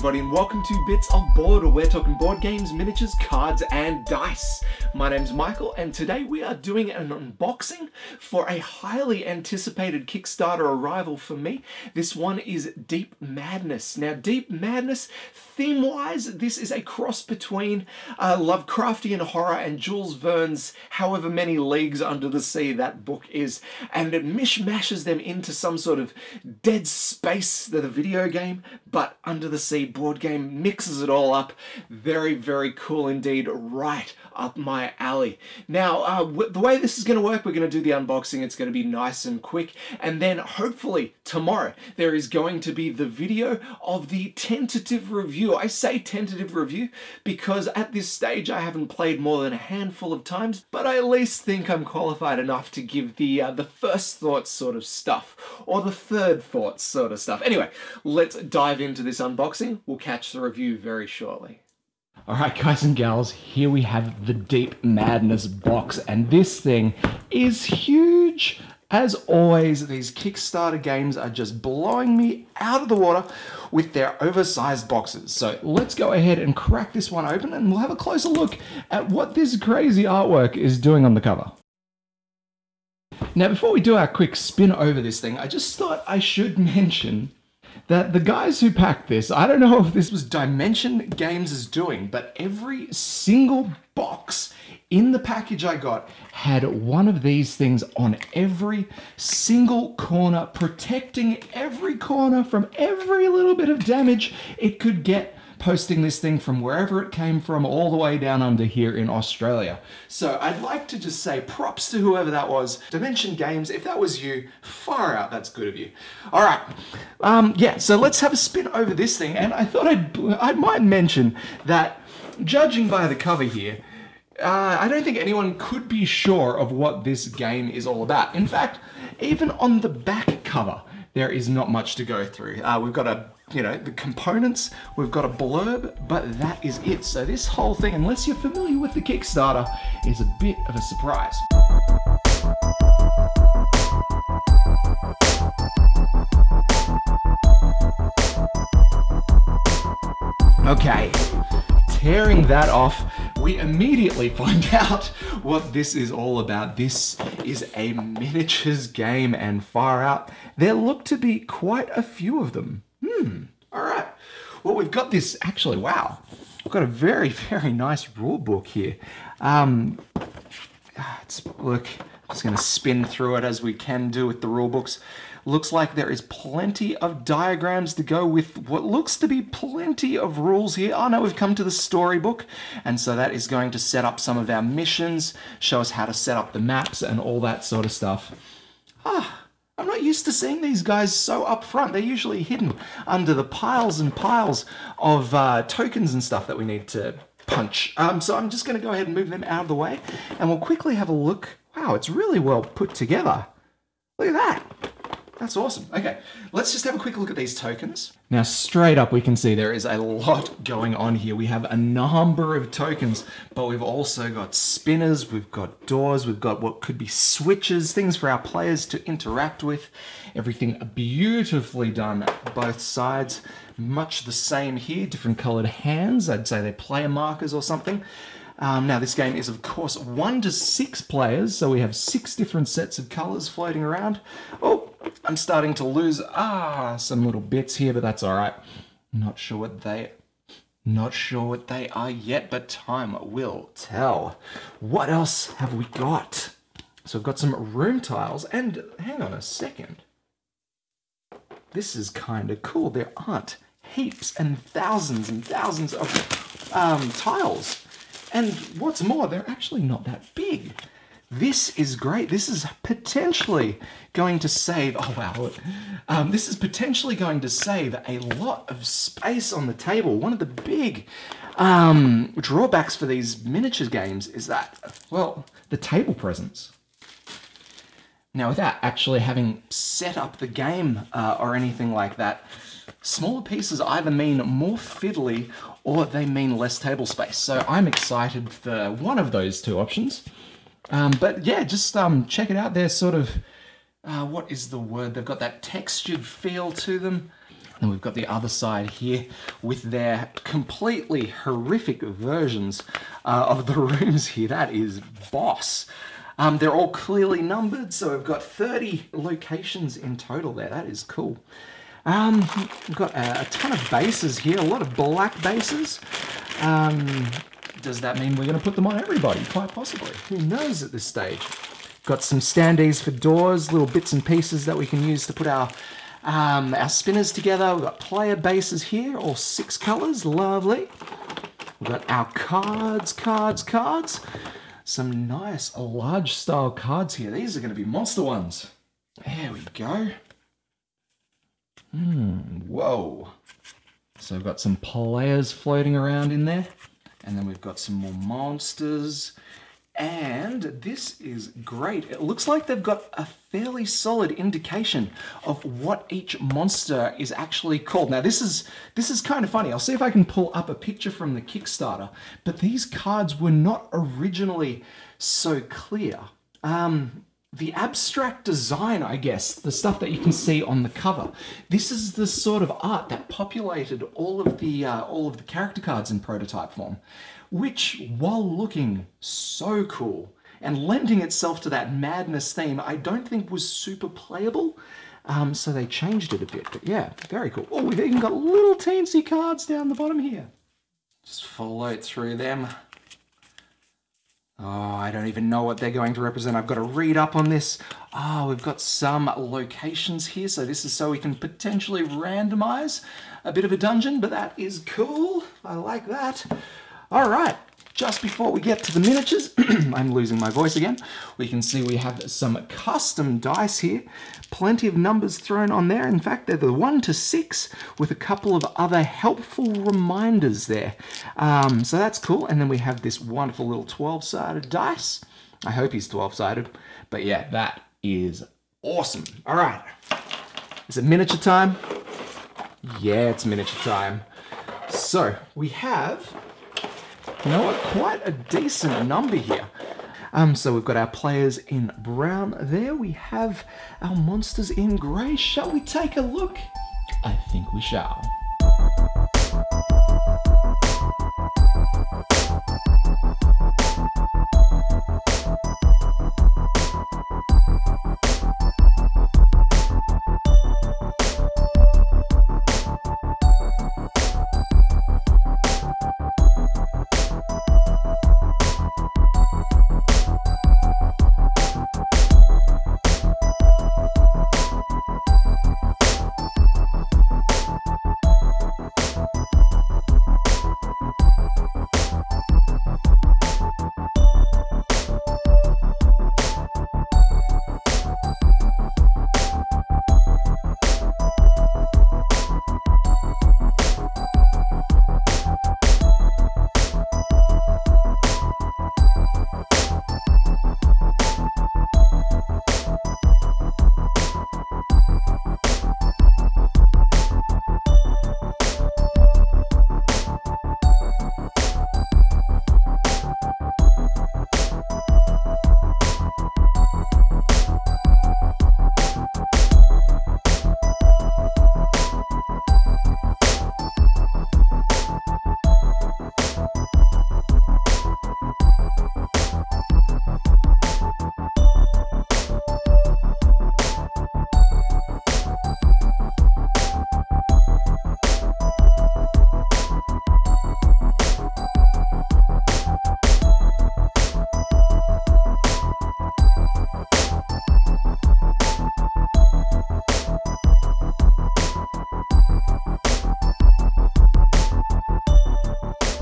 everybody, and welcome to Bits of Board, where we're talking board games, miniatures, cards, and dice. My name's Michael, and today we are doing an unboxing for a highly anticipated Kickstarter arrival for me. This one is Deep Madness. Now, Deep Madness, theme-wise, this is a cross between Lovecraftian horror and Jules Verne's However Many Leagues Under the Sea that book is, and it mishmashes them into some sort of Dead Space, the video game, but Under the Sea board game, mixes it all up. Very, very cool indeed, right up my alley. Now, the way this is going to work, we're going to do the unboxing, it's going to be nice and quick, and then hopefully tomorrow there is going to be the video of the tentative review. I say tentative review because at this stage I haven't played more than a handful of times, but I at least think I'm qualified enough to give the first thoughts sort of stuff, or the third thoughts sort of stuff. Anyway, let's dive into this unboxing. We'll catch the review very shortly. Alright guys and gals, here we have the Deep Madness box, and this thing is huge. As always, these Kickstarter games are just blowing me out of the water with their oversized boxes. So let's go ahead and crack this one open and we'll have a closer look at what this crazy artwork is doing on the cover. Now, before we do our quick spin over this thing, I just thought I should mention that the guys who packed this, I don't know if this was Dimension Games' doing, but every single box in the package I got had one of these things on every single corner, protecting every corner from every little bit of damage it could get, posting this thing from wherever it came from all the way down under here in Australia. So I'd like to just say props to whoever that was. Dimension Games, if that was you, far out, that's good of you. All right, yeah, so let's have a spin over this thing, and I thought I might mention that judging by the cover here, I don't think anyone could be sure of what this game is all about. In fact, even on the back cover, there is not much to go through. We've got the components, we've got a blurb, but that is it. So this whole thing, unless you're familiar with the Kickstarter, is a bit of a surprise. Okay, tearing that off, we immediately find out what this is all about. This is a miniatures game, and far out, there look to be quite a few of them. All right. Well, we've got this, actually, wow. We've got a very, very nice rule book here. Look, I'm just going to spin through it as we can do with the rule books. Looks like there is plenty of diagrams to go with what looks to be plenty of rules here. Oh no, we've come to the storybook, and so that is going to set up some of our missions, show us how to set up the maps and all that sort of stuff. I'm not used to seeing these guys so up front. They're usually hidden under the piles and piles of tokens and stuff that we need to punch. So I'm just going to go ahead and move them out of the way, and we'll quickly have a look. Wow, it's really well put together. Look at that. That's awesome. Okay, let's just have a quick look at these tokens. Now, straight up, we can see there is a lot going on here. We have a number of tokens, but we've also got spinners, we've got doors, we've got what could be switches, things for our players to interact with. Everything beautifully done, both sides. Much the same here, different colored hands. I'd say they're player markers or something. Now, this game is, of course, 1 to 6 players, so we have 6 different sets of colors floating around. Oh, I'm starting to lose some little bits here, but that's all right. Not sure what they are yet, but time will tell. What else have we got? So we've got some room tiles, and hang on a second. This is kind of cool. There aren't heaps and thousands of tiles. And what's more, they're actually not that big. This is great. This is potentially going to save, oh wow, this is potentially going to save a lot of space on the table. One of the big drawbacks for these miniatures games is that, well, the table presence. Now, without actually having set up the game or anything like that, smaller pieces either mean more fiddly or they mean less table space. So I'm excited for one of those two options. But yeah, just check it out. They're sort of, what is the word? They've got that textured feel to them. And we've got the other side here with their completely horrific versions of the rooms here. That is boss. They're all clearly numbered, so we've got 30 locations in total there. That is cool. We've got a ton of bases here, a lot of black bases. Does that mean we're going to put them on everybody? Quite possibly. Who knows at this stage? Got some standees for doors, little bits and pieces that we can use to put our spinners together. We've got player bases here, all 6 colors. Lovely. We've got our cards. Some nice large style cards here. These are going to be monster ones. There we go. Whoa. So we've got some players floating around in there. And then we've got some more monsters. And this is great. It looks like they've got a fairly solid indication of what each monster is actually called. Now this is kind of funny. I'll see if I can pull up a picture from the Kickstarter, but these cards were not originally so clear. The abstract design, I guess, the stuff that you can see on the cover, this is the sort of art that populated all of the character cards in prototype form, which, while looking so cool and lending itself to that madness theme, I don't think was super playable. So they changed it a bit, but yeah, very cool. Oh, we've even got little teensy cards down the bottom here. Just float through them. Oh, I don't even know what they're going to represent. I've got to read up on this. Oh, we've got some locations here. So this is so we can potentially randomize a bit of a dungeon, but that is cool. I like that. All right, just before we get to the miniatures, I'm losing my voice again. We can see we have some custom dice here. Plenty of numbers thrown on there. In fact, they're the 1 to 6 with a couple of other helpful reminders there. So that's cool. And then we have this wonderful little 12-sided dice. I hope he's 12-sided. But yeah, that is awesome. All right. Is it miniature time? Yeah, it's miniature time. So we have, you know what, quite a decent number here. So we've got our players in brown there. We have our monsters in grey. Shall we take a look? I think we shall.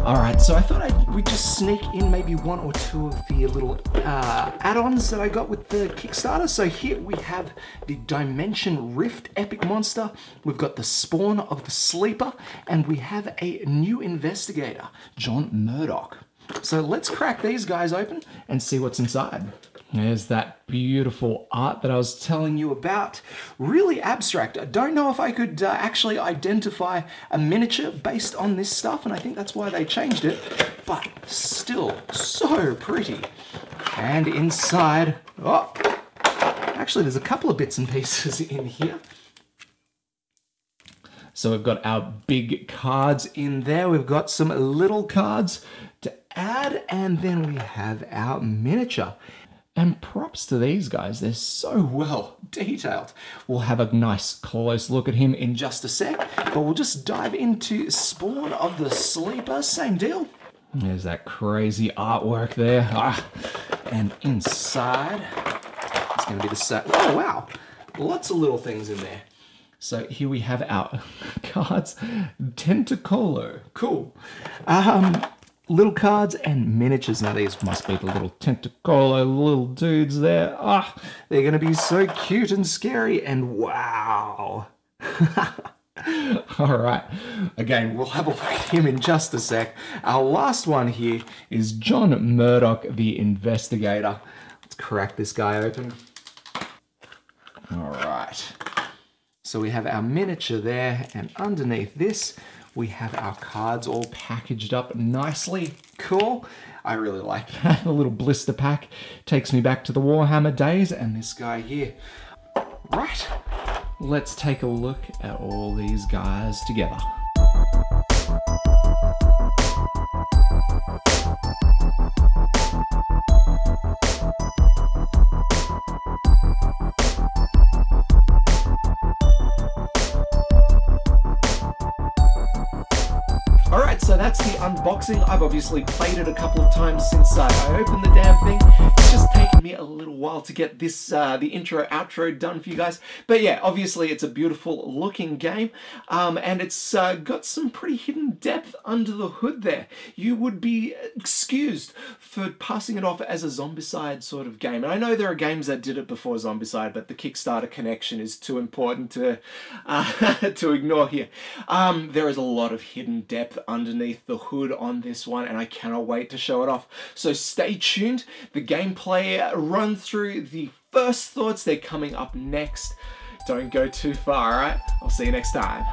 Alright, so I thought we'd just sneak in maybe 1 or 2 of the little add-ons that I got with the Kickstarter. So here we have the Dimension Rift Epic Monster, we've got the Spawn of the Sleeper, and we have a new investigator, John Murdoch. So let's crack these guys open and see what's inside. There's that beautiful art that I was telling you about. Really abstract. I don't know if I could actually identify a miniature based on this stuff, and I think that's why they changed it, but still so pretty. And inside, oh, actually there's a couple of bits and pieces in here. So we've got our big cards in there. We've got some little cards to add, and then we have our miniature. And props to these guys, they're so well detailed. We'll have a nice close look at him in just a sec, but we'll just dive into Spawn of the Sleeper, same deal. There's that crazy artwork there. And inside, it's gonna be the same. Oh wow, lots of little things in there. So here we have our cards, Tentacolo, cool. Little cards and miniatures. Now these must be the little Tentacolo little dudes there. They're gonna be so cute and scary, and wow. All right, again, we'll have a look at him in just a sec. Our last one here is John Murdoch, the Investigator. Let's crack this guy open. All right. So we have our miniature there, and underneath this, we have our cards all packaged up nicely. Cool. I really like that. A little blister pack takes me back to the Warhammer days, and this guy here. Right. Let's take a look at all these guys together. Alright, so that's the unboxing. I've obviously played it a couple of times since I opened the damn thing. It's just taken me a little while to get this, the intro, outro done for you guys. But yeah, obviously it's a beautiful looking game, and it's got some pretty hidden depth under the hood there. You would be excused for passing it off as a Zombicide sort of game. And I know there are games that did it before Zombicide, but the Kickstarter connection is too important to, to ignore here. There is a lot of hidden depth underneath the hood on this one, and I cannot wait to show it off. So stay tuned. The gameplay run through, the first thoughts, they're coming up next. Don't go too far, alright? I'll see you next time.